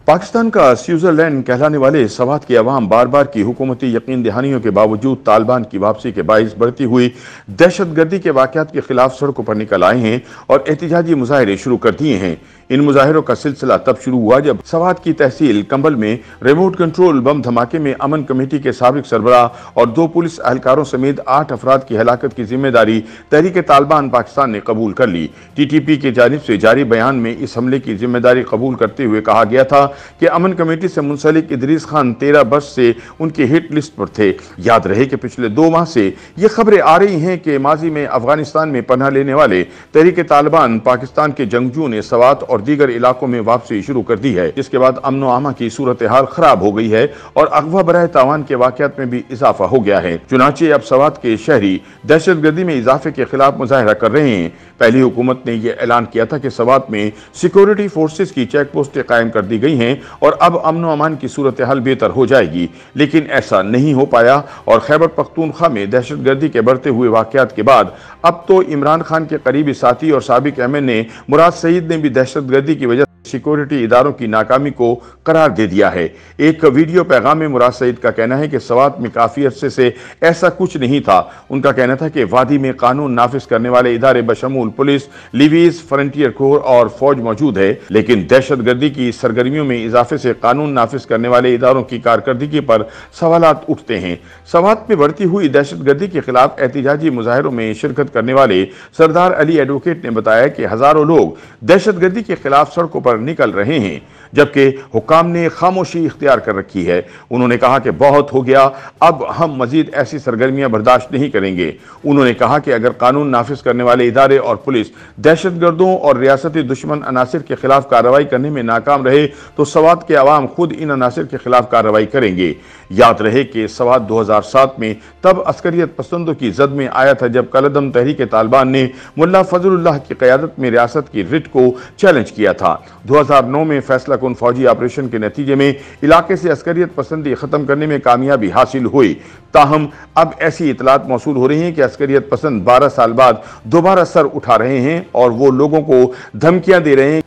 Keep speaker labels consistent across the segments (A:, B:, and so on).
A: पाकिस्तान का स्विट्जरलैंड कहलाने वाले सवात की अवाम बार बार की हुकूमती यकीन दहानियों के बावजूद तालिबान की वापसी के बाइस बढ़ती हुई दहशतगर्दी के वाक़यात के खिलाफ सड़कों पर निकल आए हैं और एहतजाजी मुजाहरे शुरू कर दिए हैं। इन मुजाहरों का सिलसिला तब शुरू हुआ जब सवात की तहसील कंबल में रिमोट कंट्रोल बम धमाके में अमन कमेटी के साबिक सरबराह और 2 पुलिस एहलकारों समेत 8 अफराद की हलाकत की जिम्मेदारी तहरीक तालिबान पाकिस्तान ने कबूल कर ली। TTP की जानिब से जारी बयान में इस हमले की जिम्मेदारी कबूल करते हुए कहा गया था कि अमन कमेटी से मुंसलिक इदरीस खान 13 वर्ष से उनके हिट लिस्ट पर थे। याद रहे कि पिछले 2 माह से ये खबरें आ रही हैं कि माजी में अफगानिस्तान में पनाह लेने वाले तहरीक तालिबान पाकिस्तान के जंगजू ने सवात और दीगर इलाकों में वापसी शुरू कर दी है, जिसके बाद अमन व अमा की सूरत हाल खराब हो गई है और अगवा बराह तावान के वाक़यात में भी इजाफा हो गया है। चुनाचे अब सवात के शहरी दहशतगर्दी में इजाफे के खिलाफ मुजाहरा कर रहे हैं। पहली हुकूमत ने यह ऐलान किया था कि सवात में सिक्योरिटी फोर्सेस की चेक पोस्टें कायम कर दी गई हैं और अब अमन व अमान की सूरत हाल बेहतर हो जाएगी, लेकिन ऐसा नहीं हो पाया और खैबर पख्तूनख्वा में दहशतगर्दी के बढ़ते हुए वाक़यात के बाद अब तो इमरान खान के करीबी साथी और साबिक MNA मुराद सईद ने भी दहशतगर्दी की वजह सिक्योरिटी इदारों की नाकामी को करार दे दिया है। एक वीडियो पैगाम में मुराद सईद का कहना है कि सवात में काफी अरसे से ऐसा कुछ नहीं था। उनका कहना था कि वादी में कानून नाफिज करने वाले इदारे बशमूल पुलिस, लिवीज, फ्रंटियर कोर और फौज मौजूद है, लेकिन दहशतगर्दी की सरगर्मियों में इजाफे से कानून नाफिज करने वाले इदारों की कारकर्दगी पर सवालात उठते हैं। सवात में बढ़ती हुई दहशतगर्दी के खिलाफ एहतजाजी मुजाहरों में शिरकत करने वाले सरदार अली एडवोकेट ने बताया कि हजारों लोग दहशतगर्दी के खिलाफ सड़कों पर निकल रहे हैं, जबकि हुकाम ने खामोशी इख्तियार कर रखी है। उन्होंने कहा कि बहुत हो गया, अब हम मजीद ऐसी सरगर्मियां बर्दाश्त नहीं करेंगे। उन्होंने कहा कि अगर कानून नाफिज करने वाले इदारे और पुलिस दहशतगर्दों और रियासती दुश्मन अनासिर के खिलाफ कार्रवाई करने में नाकाम रहे तो सवात के अवाम खुद इन अनासिर के खिलाफ कार्रवाई करेंगे। याद रहे कि सवात 2007 में तब अस्करियत पसंदों की जद में आया था जब कलदम तहरीक तालिबान ने मुल्ला फजलुल्लाह की क़यादत में रियासत की रिट को चैलेंज किया था। 2009 में फैसला कुन फौजी ऑपरेशन के नतीजे में इलाके से अस्करियत पसंदी खत्म करने में कामयाबी हासिल हुई। ताहम अब ऐसी इतलात मौसूल हो रही हैं कि अस्करियत पसंद 12 साल बाद दोबारा सर उठा रहे हैं और वो लोगों को धमकियां दे रहे हैं।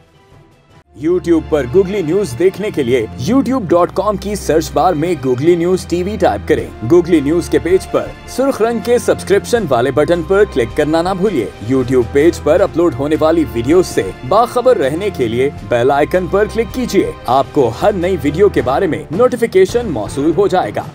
B: YouTube पर गूगली न्यूज देखने के लिए youtube.com की सर्च बार में गूगली न्यूज TV टाइप करें। गूगली न्यूज के पेज पर सुर्ख रंग के सब्सक्रिप्शन वाले बटन पर क्लिक करना ना भूलिए। YouTube पेज पर अपलोड होने वाली वीडियोस से बाखबर रहने के लिए बेल आइकन पर क्लिक कीजिए। आपको हर नई वीडियो के बारे में नोटिफिकेशन मौसूल हो जाएगा।